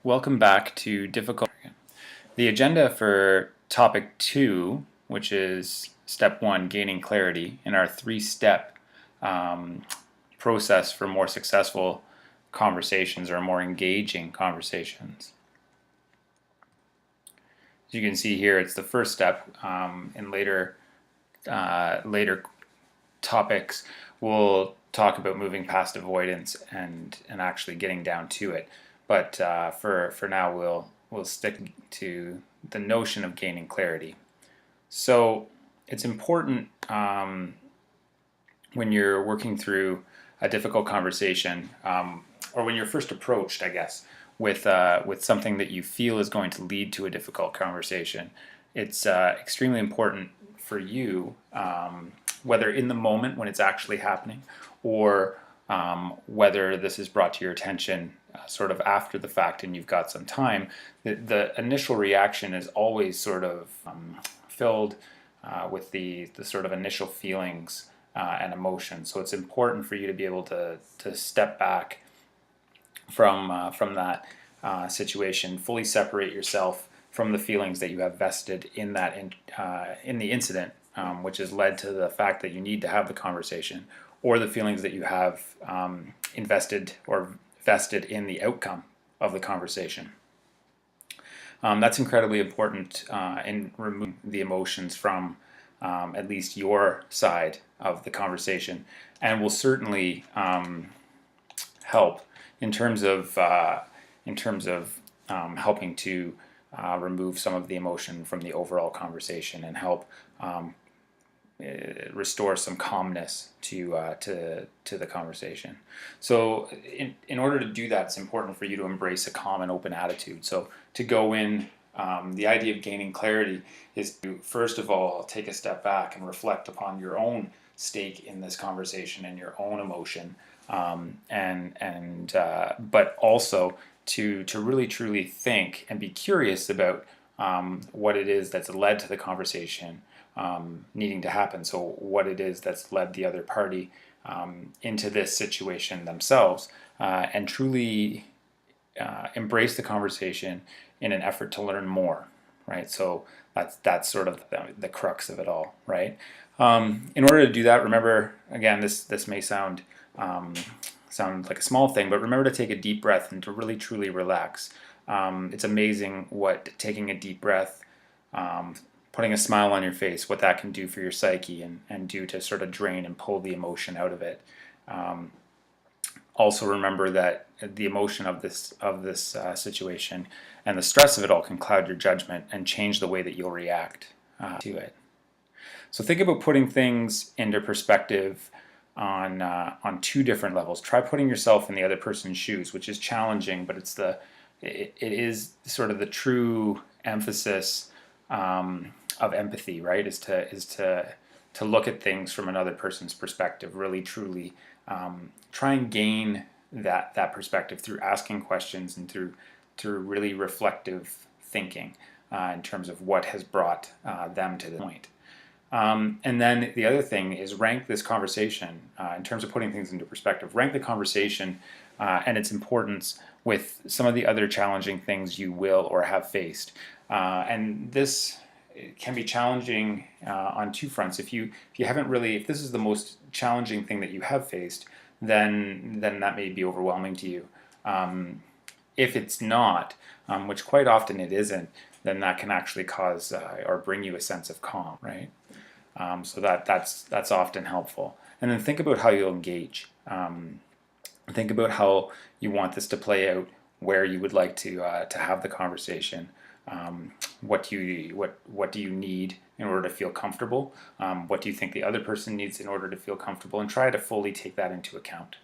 Welcome back to Difficult. The agenda for topic 2, which is step 1, gaining clarity, in our 3-step process for more successful conversations or more engaging conversations. As you can see here, it's the first step. In later topics, we'll talk about moving past avoidance and actually getting down to it. But for now, we'll stick to the notion of gaining clarity. So it's important when you're working through a difficult conversation, or when you're first approached, I guess, with something that you feel is going to lead to a difficult conversation. It's extremely important for you, whether in the moment when it's actually happening, or whether this is brought to your attention sort of after the fact and you've got some time. The initial reaction is always sort of filled with the sort of initial feelings and emotions. So it's important for you to be able to step back from that situation, fully separate yourself from the feelings that you have vested in that in the incident, which has led to the fact that you need to have the conversation, or the feelings that you have invested or vested in the outcome of the conversation. That's incredibly important in removing the emotions from at least your side of the conversation, and will certainly help in terms of helping to remove some of the emotion from the overall conversation and help restore some calmness to the conversation. So in order to do that, it's important for you to embrace a calm and open attitude. So to go in, the idea of gaining clarity is to first of all take a step back and reflect upon your own stake in this conversation and your own emotion, but also to really truly think and be curious about what it is that's led to the conversation needing to happen. So what it is that's led the other party into this situation themselves, and truly embrace the conversation in an effort to learn more, right? So that's sort of the crux of it all, right? In order to do that, remember, again, this may sound like a small thing, but remember to take a deep breath and to really truly relax. It's amazing what taking a deep breath, putting a smile on your face, what that can do for your psyche and do to sort of drain and pull the emotion out of it. Also remember that the emotion of this situation and the stress of it all can cloud your judgment and change the way that you'll react to it. So think about putting things into perspective on 2 different levels. Try putting yourself in the other person's shoes, which is challenging, but it is sort of the true emphasis of empathy, right? Is to look at things from another person's perspective, really truly try and gain that perspective through asking questions and through really reflective thinking in terms of what has brought them to the point. And then the other thing is rank this conversation in terms of putting things into perspective. Rank the conversation and its importance with some of the other challenging things you will or have faced. And this can be challenging on 2 fronts. If this is the most challenging thing that you have faced, then that may be overwhelming to you. If it's not, which quite often it isn't, then that can actually cause or bring you a sense of calm, right? So that's often helpful. And then think about how you'll engage. Think about how you want this to play out, where you would like to have the conversation. What do you need in order to feel comfortable? What do you think the other person needs in order to feel comfortable? And try to fully take that into account.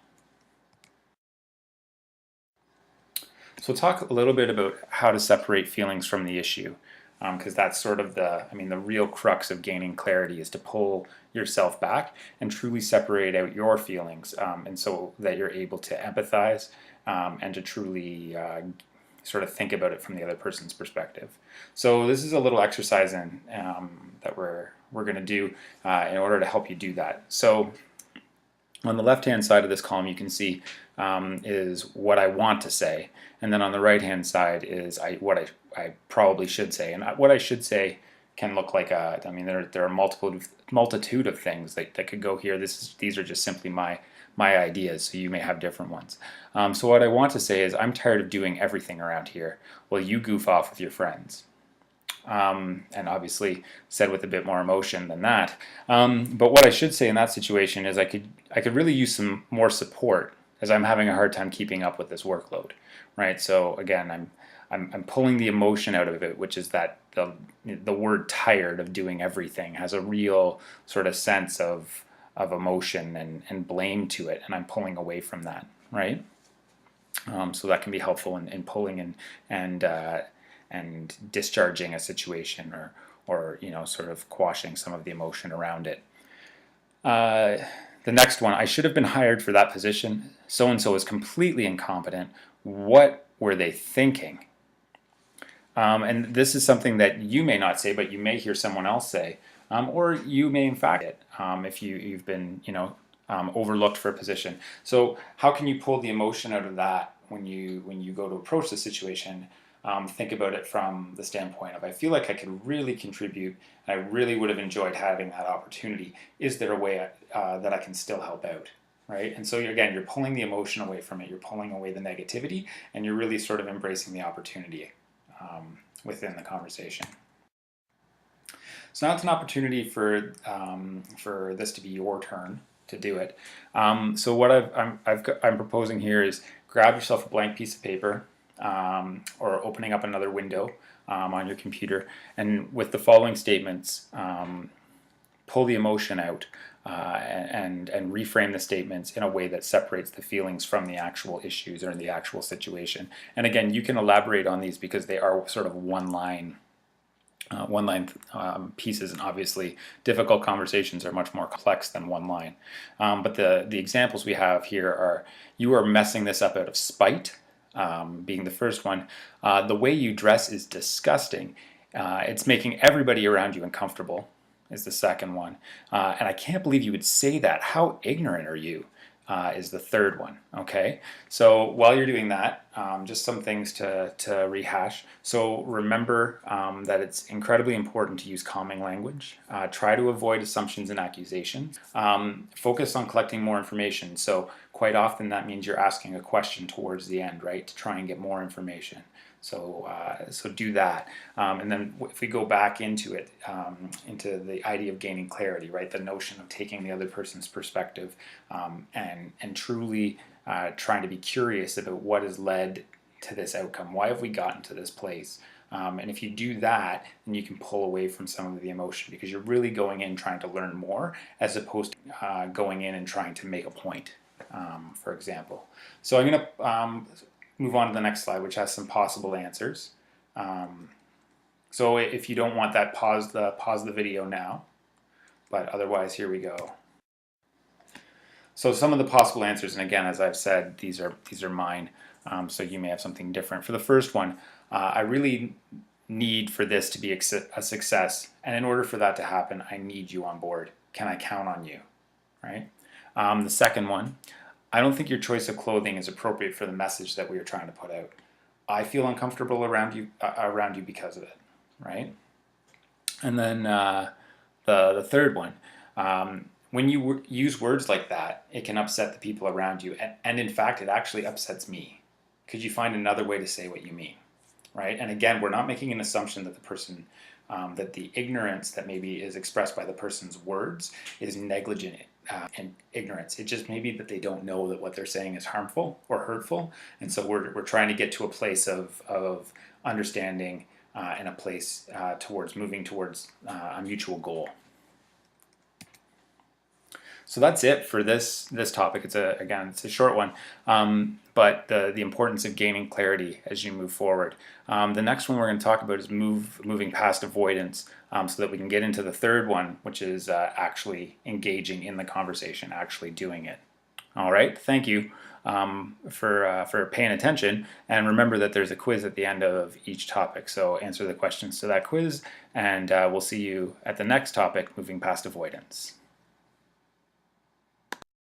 So we'll talk a little bit about how to separate feelings from the issue, because that's sort of the real crux of gaining clarity is to pull yourself back and truly separate out your feelings, and so that you're able to empathize and to truly sort of think about it from the other person's perspective. So this is a little exercise that we're going to do in order to help you do that. So On the left-hand side of this column, you can see is what I want to say, and then on the right-hand side is what I probably should say. And what I should say can look like I mean, there are multitude of things that could go here. These are just simply my ideas, so you may have different ones. So what I want to say is, I'm tired of doing everything around here. Well, you goof off with your friends. And obviously said with a bit more emotion than that. But what I should say in that situation is I could really use some more support, as I'm having a hard time keeping up with this workload, right? So again, I'm pulling the emotion out of it, which is that the word tired of doing everything has a real sort of sense of emotion and blame to it, and I'm pulling away from that, right? So that can be helpful in pulling and discharging a situation, or sort of quashing some of the emotion around it. The next one, I should have been hired for that position. So and so is completely incompetent. What were they thinking? And this is something that you may not say, but you may hear someone else say, or you may in fact if you've been overlooked for a position. So how can you pull the emotion out of that when you go to approach the situation? Think about it from the standpoint of, I feel like I could really contribute, and I really would have enjoyed having that opportunity. Is there a way that I can still help out, right? And so again, you're pulling the emotion away from it, you're pulling away the negativity, and you're really sort of embracing the opportunity within the conversation. So now it's an opportunity for this to be your turn to do it. So what I'm proposing here is, grab yourself a blank piece of paper, or opening up another window on your computer, and with the following statements, pull the emotion out and reframe the statements in a way that separates the feelings from the actual issues or the actual situation. And again, you can elaborate on these because they are sort of one-line pieces, and obviously difficult conversations are much more complex than one line. But the examples we have here are, you are messing this up out of spite, being the first one. The way you dress is disgusting. It's making everybody around you uncomfortable, is the second one. And I can't believe you would say that. How ignorant are you? Is the third one. Okay, so while you're doing that, just some things to rehash. So remember that it's incredibly important to use calming language. Try to avoid assumptions and accusations. Focus on collecting more information. So quite often that means you're asking a question towards the end, right, to try and get more information. So do that, and then if we go back into it, into the idea of gaining clarity, right? The notion of taking the other person's perspective, and truly trying to be curious about what has led to this outcome. Why have we gotten to this place? And if you do that, then you can pull away from some of the emotion, because you're really going in trying to learn more, as opposed to going in and trying to make a point, for example. So I'm going to move on to the next slide, which has some possible answers. So if you don't want that, pause the video now, but otherwise, here we go. So some of the possible answers, and again, as I've said, these are mine, so you may have something different. For the first one, I really need for this to be a success, and in order for that to happen, I need you on board. Can I count on you, right? The second one, I don't think your choice of clothing is appropriate for the message that we are trying to put out. I feel uncomfortable around you because of it, right? And then the third one, when you use words like that, it can upset the people around you, and in fact, it actually upsets me. Could you find another way to say what you mean, right? And again, we're not making an assumption that the person, that the ignorance that maybe is expressed by the person's words is negligent and ignorance. It just may be that they don't know that what they're saying is harmful or hurtful, and so we're trying to get to a place of understanding and a place towards moving towards a mutual goal. So that's it for this topic. It's a short one, but the importance of gaining clarity as you move forward. The next one we're going to talk about is moving past avoidance, so that we can get into the third one, which is actually engaging in the conversation, actually doing it. All right, thank you for paying attention, and remember that there's a quiz at the end of each topic, so answer the questions to that quiz, and we'll see you at the next topic, moving past avoidance.